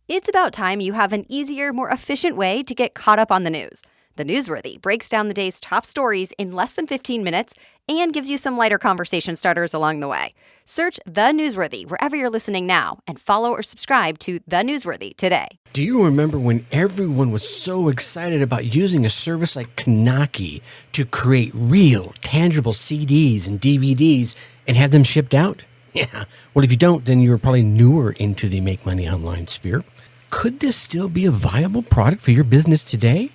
It's about time you have an easier, more efficient way to get caught up on the news. The Newsworthy breaks down the day's top stories in less than 15 minutes and gives you some lighter conversation starters along the way. Search The Newsworthy wherever you're listening now and follow or subscribe to The Newsworthy today. Do you remember when everyone was so excited about using a service like Konaki to create real, tangible CDs and DVDs and have them shipped out? Yeah. Well, if you don't, then you're probably newer into the make money online sphere. Could this still be a viable product for your business today?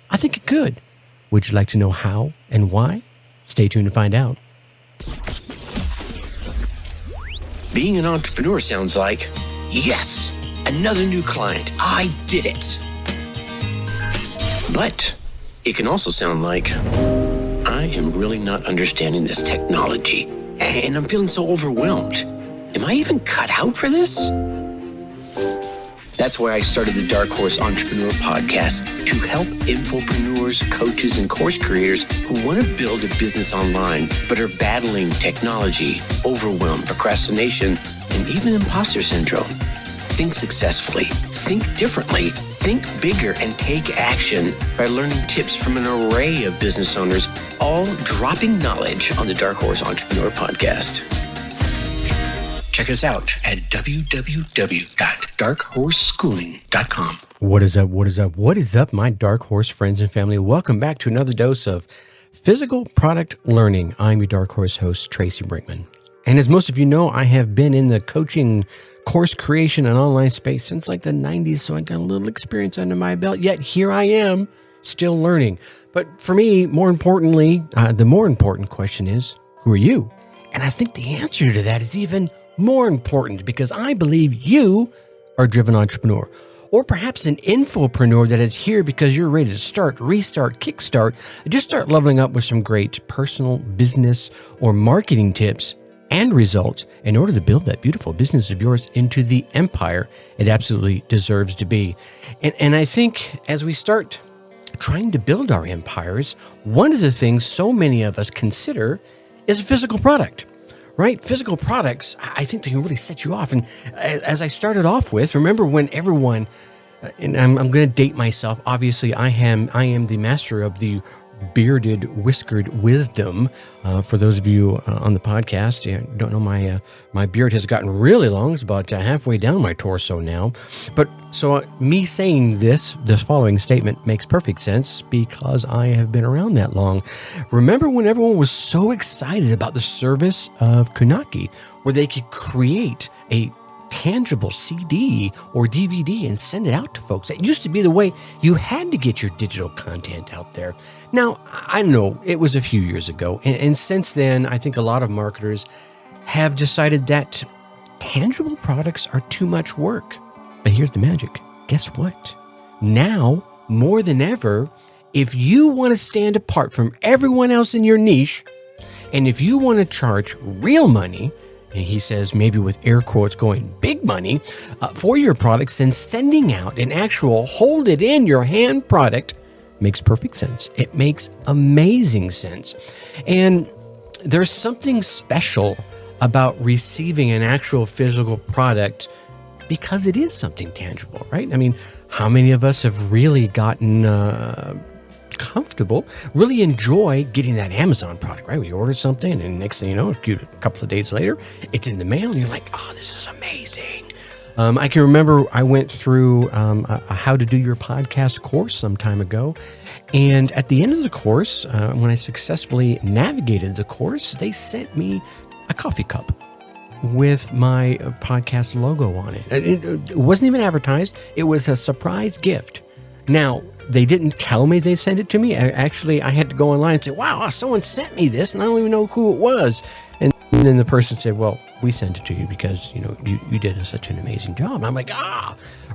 I think it could. Would you like to know how and why? Stay tuned to find out. Being an entrepreneur sounds like, yes, another new client. I did it. But it can also sound like, I am really not understanding this technology, and I'm feeling so overwhelmed. Am I even cut out for this? That's why I started the Dark Horse Entrepreneur Podcast, to help infopreneurs, coaches, and course creators who want to build a business online but are battling technology, overwhelm, procrastination, and even imposter syndrome. Think successfully, think differently, think bigger, and take action by learning tips from an array of business owners, all dropping knowledge on the Dark Horse Entrepreneur Podcast. Check us out at www.darkhorseschooling.com. What is up? What is up? What is up, my Dark Horse friends and family? Welcome back to another dose of physical product learning. I'm your Dark Horse host, Tracy Brinkman. And as most of you know, I have been in the coaching, course creation, and online space since like the 90s, so I got a little experience under my belt. Yet here I am, still learning. But for me, more importantly, the more important question is, who are you? And I think the answer to that is even more important, because I believe you are a driven entrepreneur, or perhaps an infopreneur that is here because you're ready to start, restart, kickstart, just start leveling up with some great personal, business, or marketing tips and results in order to build that beautiful business of yours into the empire it absolutely deserves to be. And I think as we start trying to build our empires, one of the things so many of us consider is a physical product. Right? Physical products, I think they can really set you off. And as I started off with, remember when everyone, and I'm going to date myself, obviously I am the master of the bearded, whiskered wisdom. For those of you on the podcast, don't know, my beard has gotten really long. It's about halfway down my torso now. But so me saying this following statement makes perfect sense because I have been around that long. Remember when everyone was so excited about the service of Konaki, where they could create a tangible CD or DVD and send it out to folks? That used to be the way you had to get your digital content out there. Now, I know it was a few years ago, and since then, I think a lot of marketers have decided that tangible products are too much work. But here's the magic. Guess what? Now, more than ever, if you want to stand apart from everyone else in your niche, and if you want to charge real money, and he says maybe with air quotes going big money for your products, then sending out an actual hold it in your hand product makes perfect sense. It makes amazing sense. And there's something special about receiving an actual physical product because it is something tangible, right? I mean, how many of us have really gotten comfortable, really enjoy getting that Amazon product, right? We order something and next thing you know, a couple of days later, it's in the mail and you're like, oh, this is amazing. I can remember I went through a How to Do Your Podcast course some time ago. And at the end of the course, when I successfully navigated the course, they sent me a coffee cup with my podcast logo on it. It wasn't even advertised. It was a surprise gift. Now, they didn't tell me they sent it to me. Actually, I had to go online and say, wow, someone sent me this, and I don't even know who it was. And then the person said, well, we sent it to you because, you did such an amazing job. I'm like,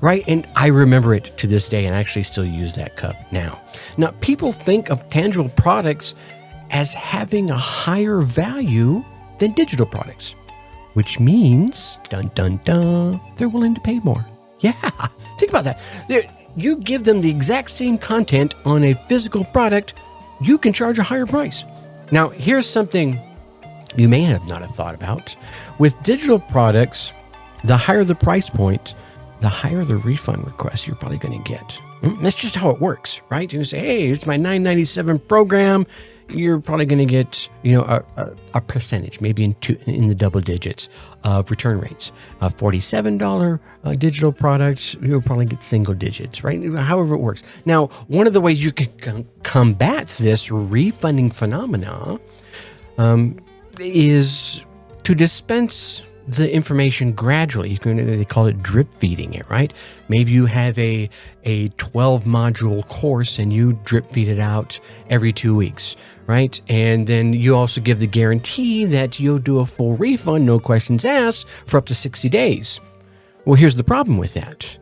right? And I remember it to this day and actually still use that cup now. Now, people think of tangible products as having a higher value than digital products, which means, dun, dun, dun, they're willing to pay more. Yeah, think about that. You give them the exact same content on a physical product, you can charge a higher price. Now, here's something you may not have thought about. With digital products, the higher the price point, the higher the refund request you're probably going to get. That's just how it works, right? You say, hey, it's my $9.97 program. You're probably going to get, a percentage, maybe in the double digits of return rates. A $47 digital product, you'll probably get single digits, right? However it works. Now, one of the ways you can combat this refunding phenomena is to dispense the information gradually. They call it drip feeding it, right? Maybe you have a 12 module course and you drip feed it out every 2 weeks, right? And then you also give the guarantee that you'll do a full refund, no questions asked, for up to 60 days. Well, here's the problem with that.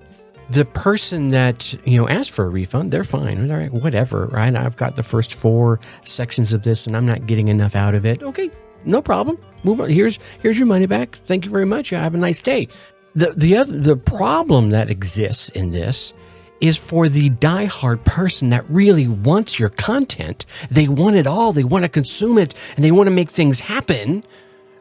The person that, asked for a refund, they're fine. All right, whatever, right? I've got the first 4 sections of this and I'm not getting enough out of it. Okay, no problem. Move on. Here's your money back. Thank you very much. Have a nice day. The problem that exists in this is for the diehard person that really wants your content. They want it all. They want to consume it and they want to make things happen.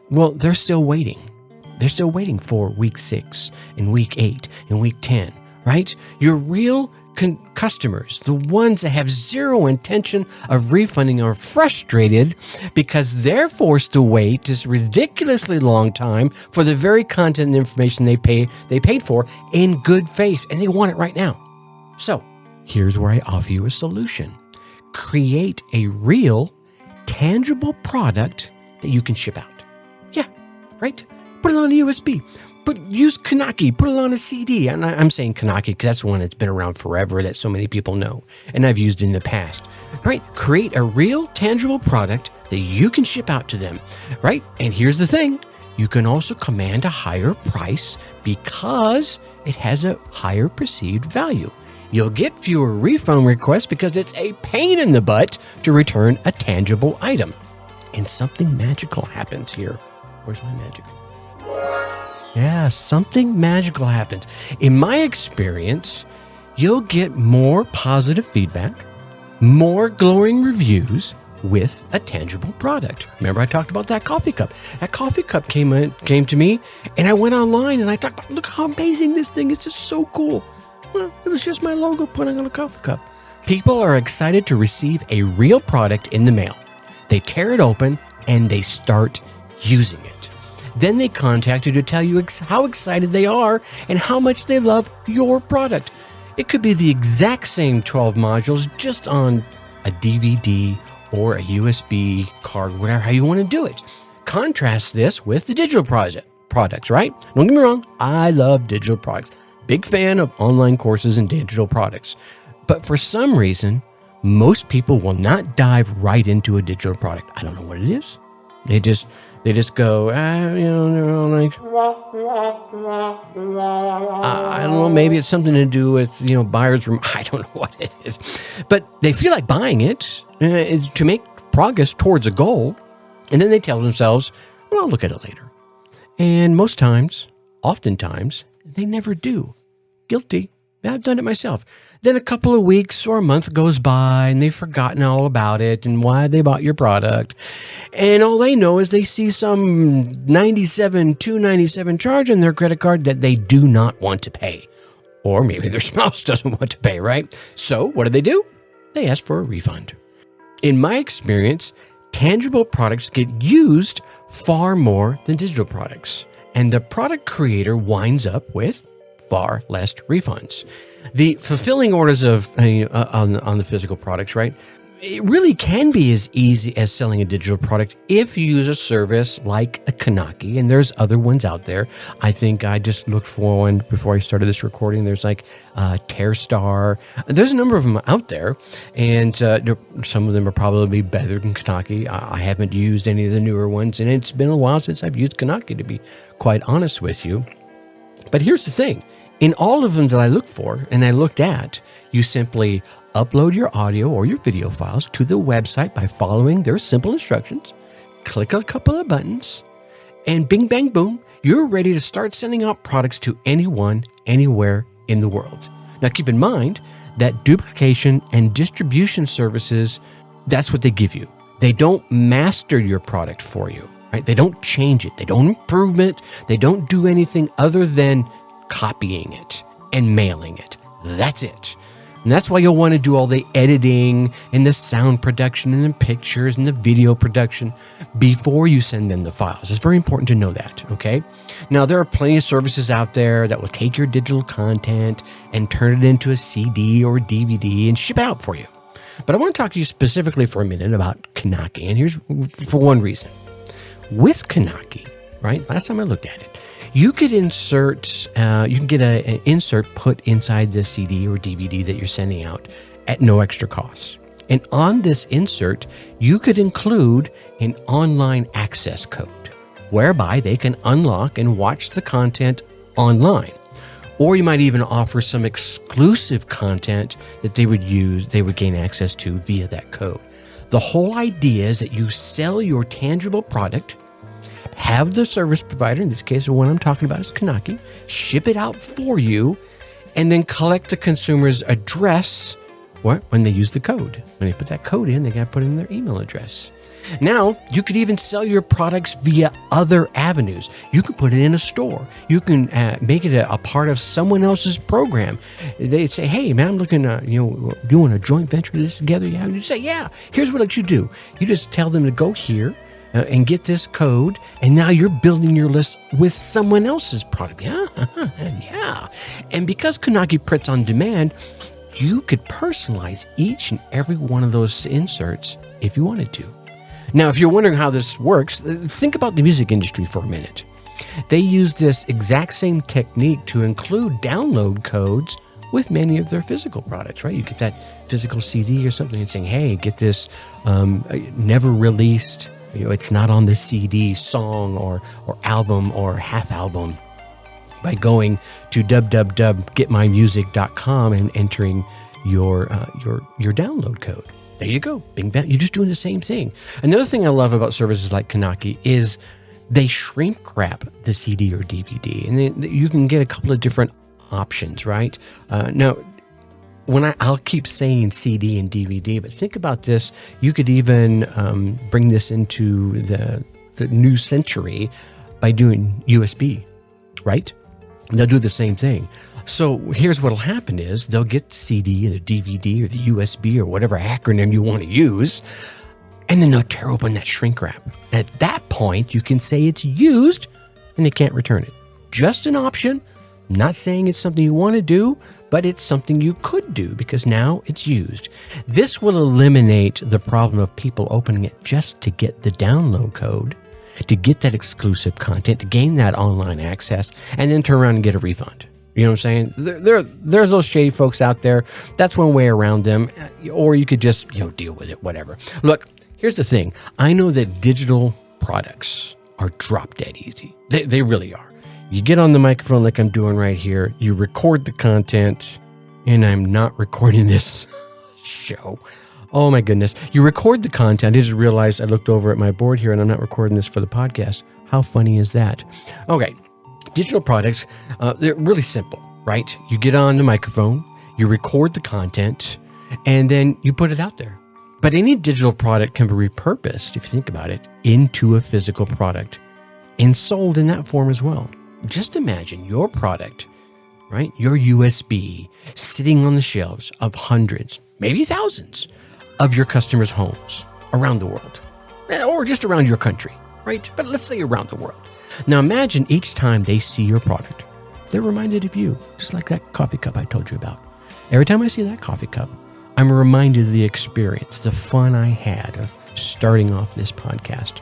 Well, they're still waiting. They're still waiting for week 6 and week 8 and week 10, right? Your real customers, the ones that have zero intention of refunding, are frustrated because they're forced to wait this ridiculously long time for the very content and information they paid for in good faith, and they want it right now. So here's where I offer you a solution. Create a real, tangible product that you can ship out. Yeah, right? Put it on a USB. Use Konaki, put it on a CD. And I'm saying Konaki because that's the one that's been around forever that so many people know, and I've used in the past. Right? Create a real, tangible product that you can ship out to them. Right? And here's the thing. You can also command a higher price because it has a higher perceived value. You'll get fewer refund requests because it's a pain in the butt to return a tangible item. And something magical happens here. Where's my magic? Yeah, something magical happens. In my experience, you'll get more positive feedback, more glowing reviews with a tangible product. Remember I talked about that coffee cup? That coffee cup came to me, and I went online and I talked about, look how amazing this thing is, just so cool. Well, it was just my logo putting on a coffee cup. People are excited to receive a real product in the mail. They tear it open and they start using it. Then they contact you to tell you how excited they are and how much they love your product. It could be the exact same 12 modules just on a DVD or a USB card, whatever, how you want to do it. Contrast this with the digital products, right? Don't get me wrong, I love digital products. Big fan of online courses and digital products. But for some reason, most people will not dive right into a digital product. I don't know what it is. They just go, I don't know, maybe it's something to do with, buyer's room. I don't know what it is. But they feel like buying it to make progress towards a goal. And then they tell themselves, well, I'll look at it later. And oftentimes, they never do. Guilty. I've done it myself. Then a couple of weeks or a month goes by and they've forgotten all about it and why they bought your product. And all they know is they see some $297 charge on their credit card that they do not want to pay. Or maybe their spouse doesn't want to pay, right? So what do? They ask for a refund. In my experience, tangible products get used far more than digital products. And the product creator winds up with far less refunds. The fulfilling orders of on the physical products, right? It really can be as easy as selling a digital product if you use a service like a Konaki, and there's other ones out there. I think I just looked for one before I started this recording. There's like Tearstar. There's a number of them out there, and some of them are probably better than Konaki. I haven't used any of the newer ones, and it's been a while since I've used Konaki, to be quite honest with you. But here's the thing. In all of them that I looked for and I looked at, you simply upload your audio or your video files to the website by following their simple instructions, click a couple of buttons, and bing, bang, boom, you're ready to start sending out products to anyone, anywhere in the world. Now, keep in mind that duplication and distribution services, that's what they give you. They don't master your product for you, right? They don't change it. They don't improve it. They don't do anything other than copying it and mailing it. That's it. And that's why you'll want to do all the editing and the sound production and the pictures and the video production before you send them the files. It's very important to know that, okay? Now, there are plenty of services out there that will take your digital content and turn it into a CD or a DVD and ship it out for you. But I want to talk to you specifically for a minute about Konaki, and here's for one reason. With Konaki, right, last time I looked at it, you could insert, you can get an insert put inside the CD or DVD that you're sending out at no extra cost. And on this insert, you could include an online access code whereby they can unlock and watch the content online. Or you might even offer some exclusive content that they would gain access to via that code. The whole idea is that you sell your tangible product, have the service provider, in this case, the one I'm talking about is Konaki, ship it out for you, and then collect the consumer's address when they use the code. When they put that code in, they got to put in their email address. Now, you could even sell your products via other avenues. You could put it in a store. You can make it a part of someone else's program. They say, hey, man, I'm looking doing a joint venture this together. Yeah, and you say, yeah, here's what you do. You just tell them to go here and get this code, and now you're building your list with someone else's product. Yeah, yeah. And because Konaki prints on demand, you could personalize each and every one of those inserts if you wanted to. Now, if you're wondering how this works, think about the music industry for a minute. They use this exact same technique to include download codes with many of their physical products, right? You get that physical CD or something and saying, hey, get this never released, it's not on the CD song or album or half album, by going to www.getmymusic.com and entering your download code. There you go. Bing, bang. You're just doing the same thing. Another thing I love about services like Konaki is they shrink wrap the CD or DVD, and you can get a couple of different options, right? Now, I'll keep saying CD and DVD, but think about this. You could even bring this into the new century by doing USB, right? They'll do the same thing. So here's what'll happen is they'll get the CD or the DVD or the USB or whatever acronym you want to use, and then they'll tear open that shrink wrap. At that point, you can say it's used and they can't return it. Just an option. I'm not saying it's something you want to do, but it's something you could do because now it's used. This will eliminate the problem of people opening it just to get the download code, to get that exclusive content, to gain that online access, and then turn around and get a refund. You know what I'm saying? There's those shady folks out there. That's one way around them. Or you could just, deal with it, whatever. Look, here's the thing. I know that digital products are drop dead easy. They really are. You get on the microphone like I'm doing right here. You record the content, and I'm not recording this show. Oh my goodness. You record the content. I just realized I looked over at my board here and I'm not recording this for the podcast. How funny is that? Okay. Digital products, they're really simple, right? You get on the microphone, you record the content, and then you put it out there. But any digital product can be repurposed, if you think about it, into a physical product and sold in that form as well. Just imagine your product, right? Your USB sitting on the shelves of hundreds, maybe thousands of your customers' homes around the world, or just around your country, right? But let's say around the world. Now imagine each time they see your product, they're reminded of you, just like that coffee cup I told you about. Every time I see that coffee cup, I'm reminded of the experience, the fun I had of starting off this podcast,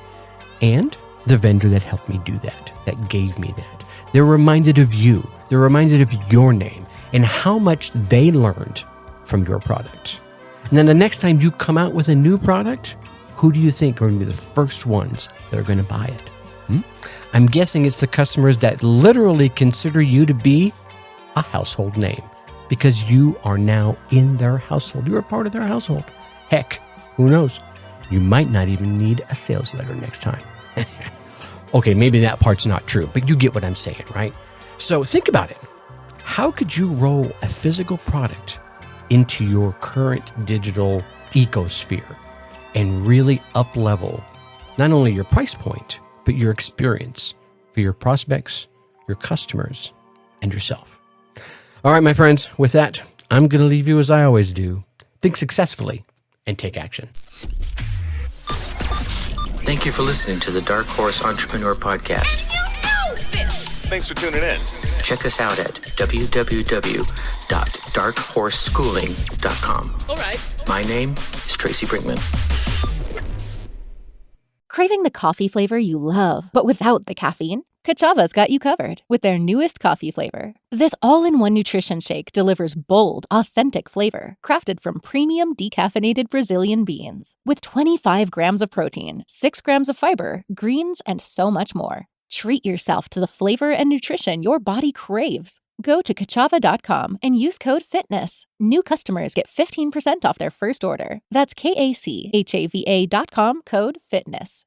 and the vendor that helped me do that gave me that. They're reminded of you. They're reminded of your name and how much they learned from your product. And then the next time you come out with a new product, who do you think are going to be the first ones that are going to buy it? I'm guessing it's the customers that literally consider you to be a household name because you are now in their household. You're a part of their household. Heck, who knows? You might not even need a sales letter next time. Okay, maybe that part's not true, but you get what I'm saying, right? So think about it. How could you roll a physical product into your current digital ecosphere and really up-level not only your price point, but your experience for your prospects, your customers, and yourself? All right, my friends, with that, I'm going to leave you as I always do. Think successfully and take action. Thank you for listening to the Dark Horse Entrepreneur Podcast. And you know this. Thanks for tuning in. Check us out at www.darkhorseschooling.com. All right. My name is Tracy Brinkman. Craving the coffee flavor you love, but without the caffeine? Kachava's got you covered with their newest coffee flavor. This all-in-one nutrition shake delivers bold, authentic flavor, crafted from premium decaffeinated Brazilian beans, with 25 grams of protein, 6 grams of fiber, greens, and so much more. Treat yourself to the flavor and nutrition your body craves. Go to kachava.com and use code FITNESS. New customers get 15% off their first order. That's KACHAVA.com, code FITNESS.